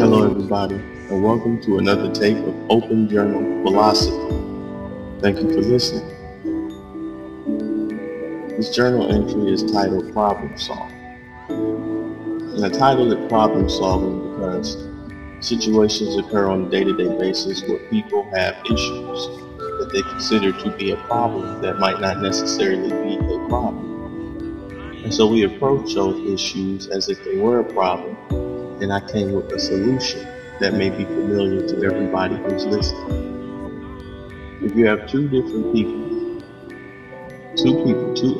Hello everybody, and welcome to another tape of Open Journal Philosophy. Thank you for listening. This journal entry is titled Problem Solving. And I titled it Problem Solving because situations occur on a day-to-day basis where people have issues that they consider to be a problem that might not necessarily be a problem. And so we approach those issues as if they were a problem, and I came with a solution that may be familiar to everybody who's listening. If you have two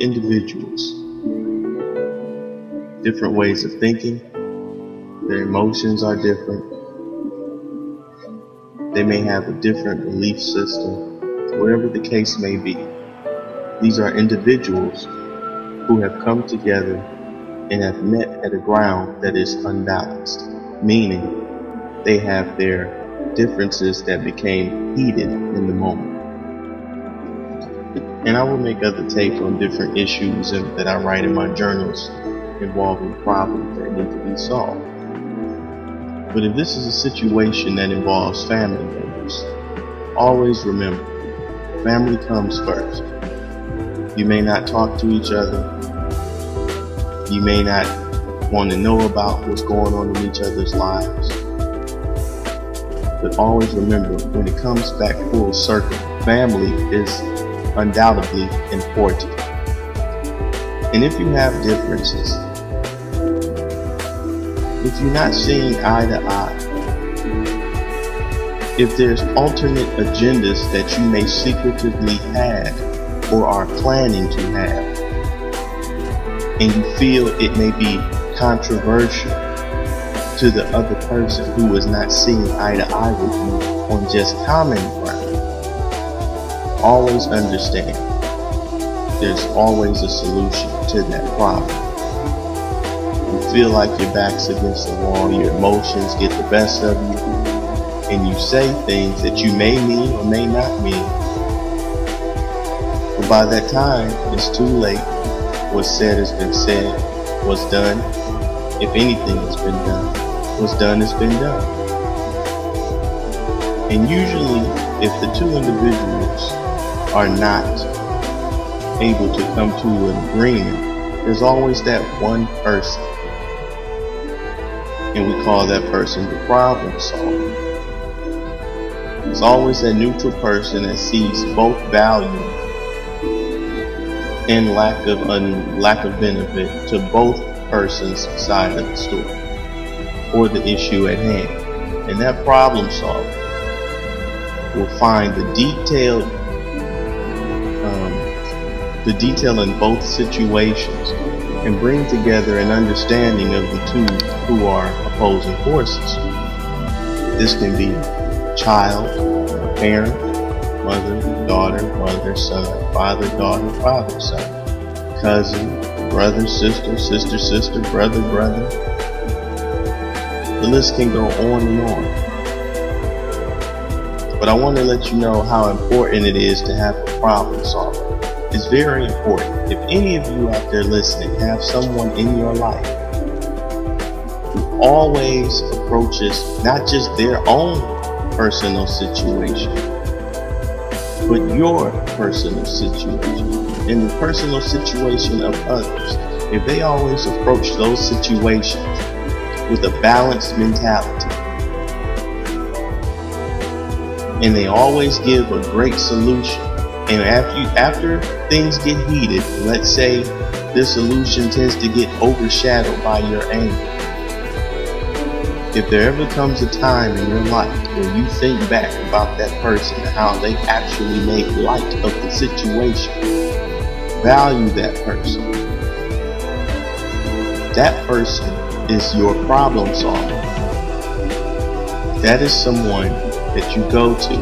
individuals, different ways of thinking, their emotions are different, they may have a different belief system, whatever the case may be. These are individuals who have come together and have met at a ground that is unbalanced, meaning they have their differences that became heated in the moment. And I will make other takes on different issues that I write in my journals involving problems that need to be solved. But if this is a situation that involves family members, always remember, family comes first. You may not talk to each other. You may not want to know about what's going on in each other's lives. But always remember, when it comes back full circle, family is undoubtedly important. And if you have differences, if you're not seeing eye to eye, if there's alternate agendas that you may secretively have or are planning to have, and you feel it may be controversial to the other person who is not seeing eye to eye with you on just common ground, always understand there's always a solution to that problem. You feel like your back's against the wall, your emotions get the best of you, and you say things that you may mean or may not mean. But by that time, it's too late. What's said has been said. What's done, if anything has been done, what's done has been done. And usually, if the two individuals are not able to come to an agreement, there's always that one person, and we call that person the problem solver. There's always that neutral person that sees both value and lack of benefit to both persons' side of the story or the issue at hand. And that problem solver will find the detail in both situations and bring together an understanding of the two who are opposing forces. This can be child, parent, mother, daughter, son, father, daughter, father, son, cousin, brother, sister, brother. The list can go on and on. But I want to let you know how important it is to have a problem solver. It's very important. If any of you out there listening have someone in your life who always approaches not just their own personal situation, but your personal situation and the personal situation of others, if they always approach those situations with a balanced mentality. And they always give a great solution. And after things get heated, let's say the solution tends to get overshadowed by your anger. If there ever comes a time in your life where you think back about that person and how they actually made light of the situation, value that person. That person is your problem solver. That is someone that you go to,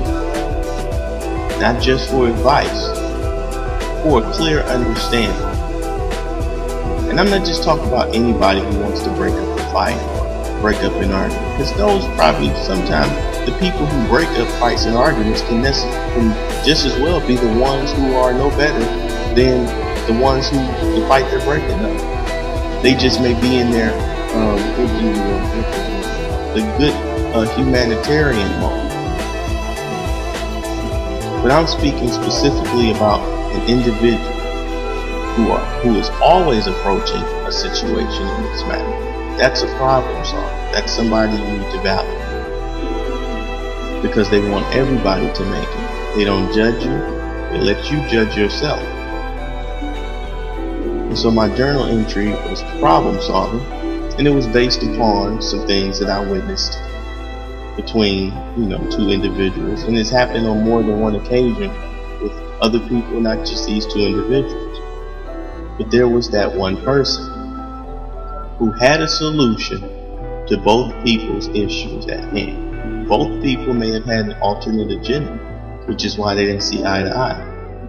not just for advice, for a clear understanding. And I'm not just talking about anybody who wants to break up a fight, break up an argument, because those probably sometimes the people who break up fights and arguments can just as well be the ones who are no better than the ones who the fight they're breaking up. They just may be in their the good humanitarian mode. But I'm speaking specifically about an individual who is always approaching a situation in this manner. That's a problem solver. That's somebody you need to value. Because they want everybody to make it. They don't judge you. They let you judge yourself. And so my journal entry was problem solving, and it was based upon some things that I witnessed between, two individuals. And it's happened on more than one occasion with other people, not just these two individuals. But there was that one person who had a solution to both people's issues at hand. Both people may have had an alternate agenda, which is why they didn't see eye to eye.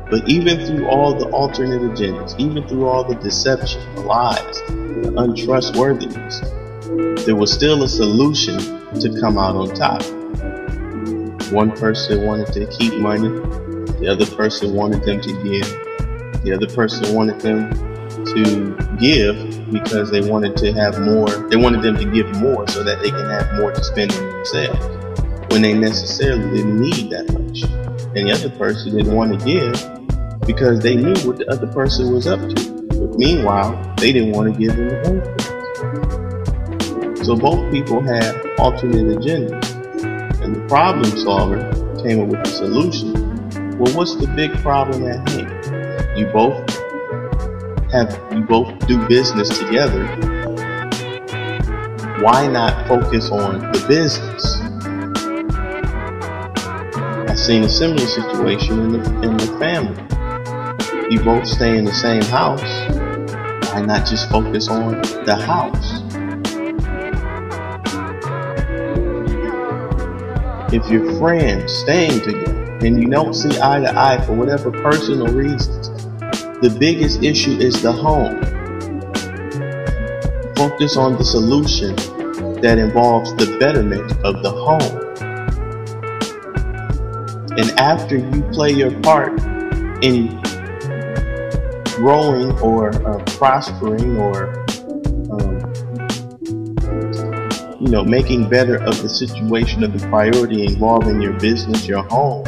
But even through all the alternate agendas, even through all the deception, the lies, the untrustworthiness, there was still a solution to come out on top. One person wanted to keep money, the other person wanted them to give, the other person wanted them to give because they wanted to have more. They wanted them to give more so that they can have more to spend on themselves, when they necessarily didn't need that much. And the other person didn't want to give because they knew what the other person was up to. But meanwhile, they didn't want to give in the first place. So both people had alternate agendas. And the problem solver came up with the solution. Well, what's the big problem at hand? You both do business together. Why not focus on the business? I've seen a similar situation in the family. You both stay in the same house. Why not just focus on the house? If you're friends staying together and you don't see eye to eye for whatever personal reasons, the biggest issue is the home. Focus on the solution that involves the betterment of the home. And after you play your part in growing or prospering or making better of the situation of the priority involving your business, your home,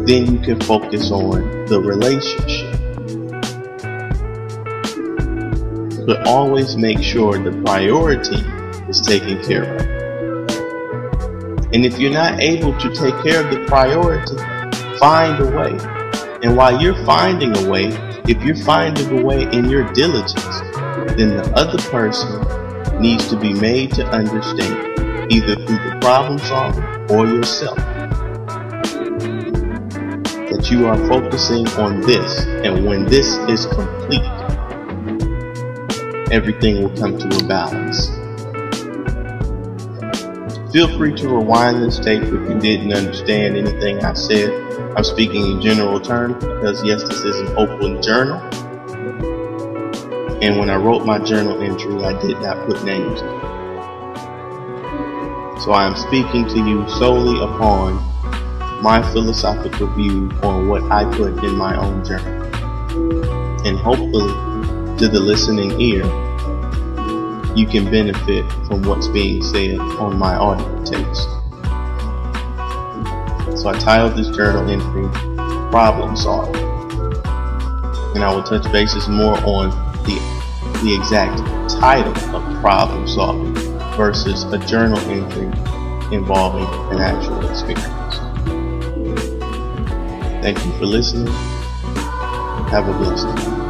then you can focus on the relationship. But always make sure the priority is taken care of. And if you're not able to take care of the priority, find a way. And while you're finding a way, if you're finding a way in your diligence, then the other person needs to be made to understand, either through the problem solving or yourself, that you are focusing on this, and when this is complete, everything will come to a balance. Feel free to rewind this tape if you didn't understand anything I said. I'm speaking in general terms because yes, this is an open journal. And when I wrote my journal entry, I did not put names in it. So I am speaking to you solely upon my philosophical view on what I put in my own journal. And hopefully, to the listening ear, you can benefit from what's being said on my audio tapes. So I titled this journal entry, Problem Solving. And I will touch bases more on the the exact title of problem solving versus a journal entry involving an actual experience. Thank you for listening. Have a blessed day.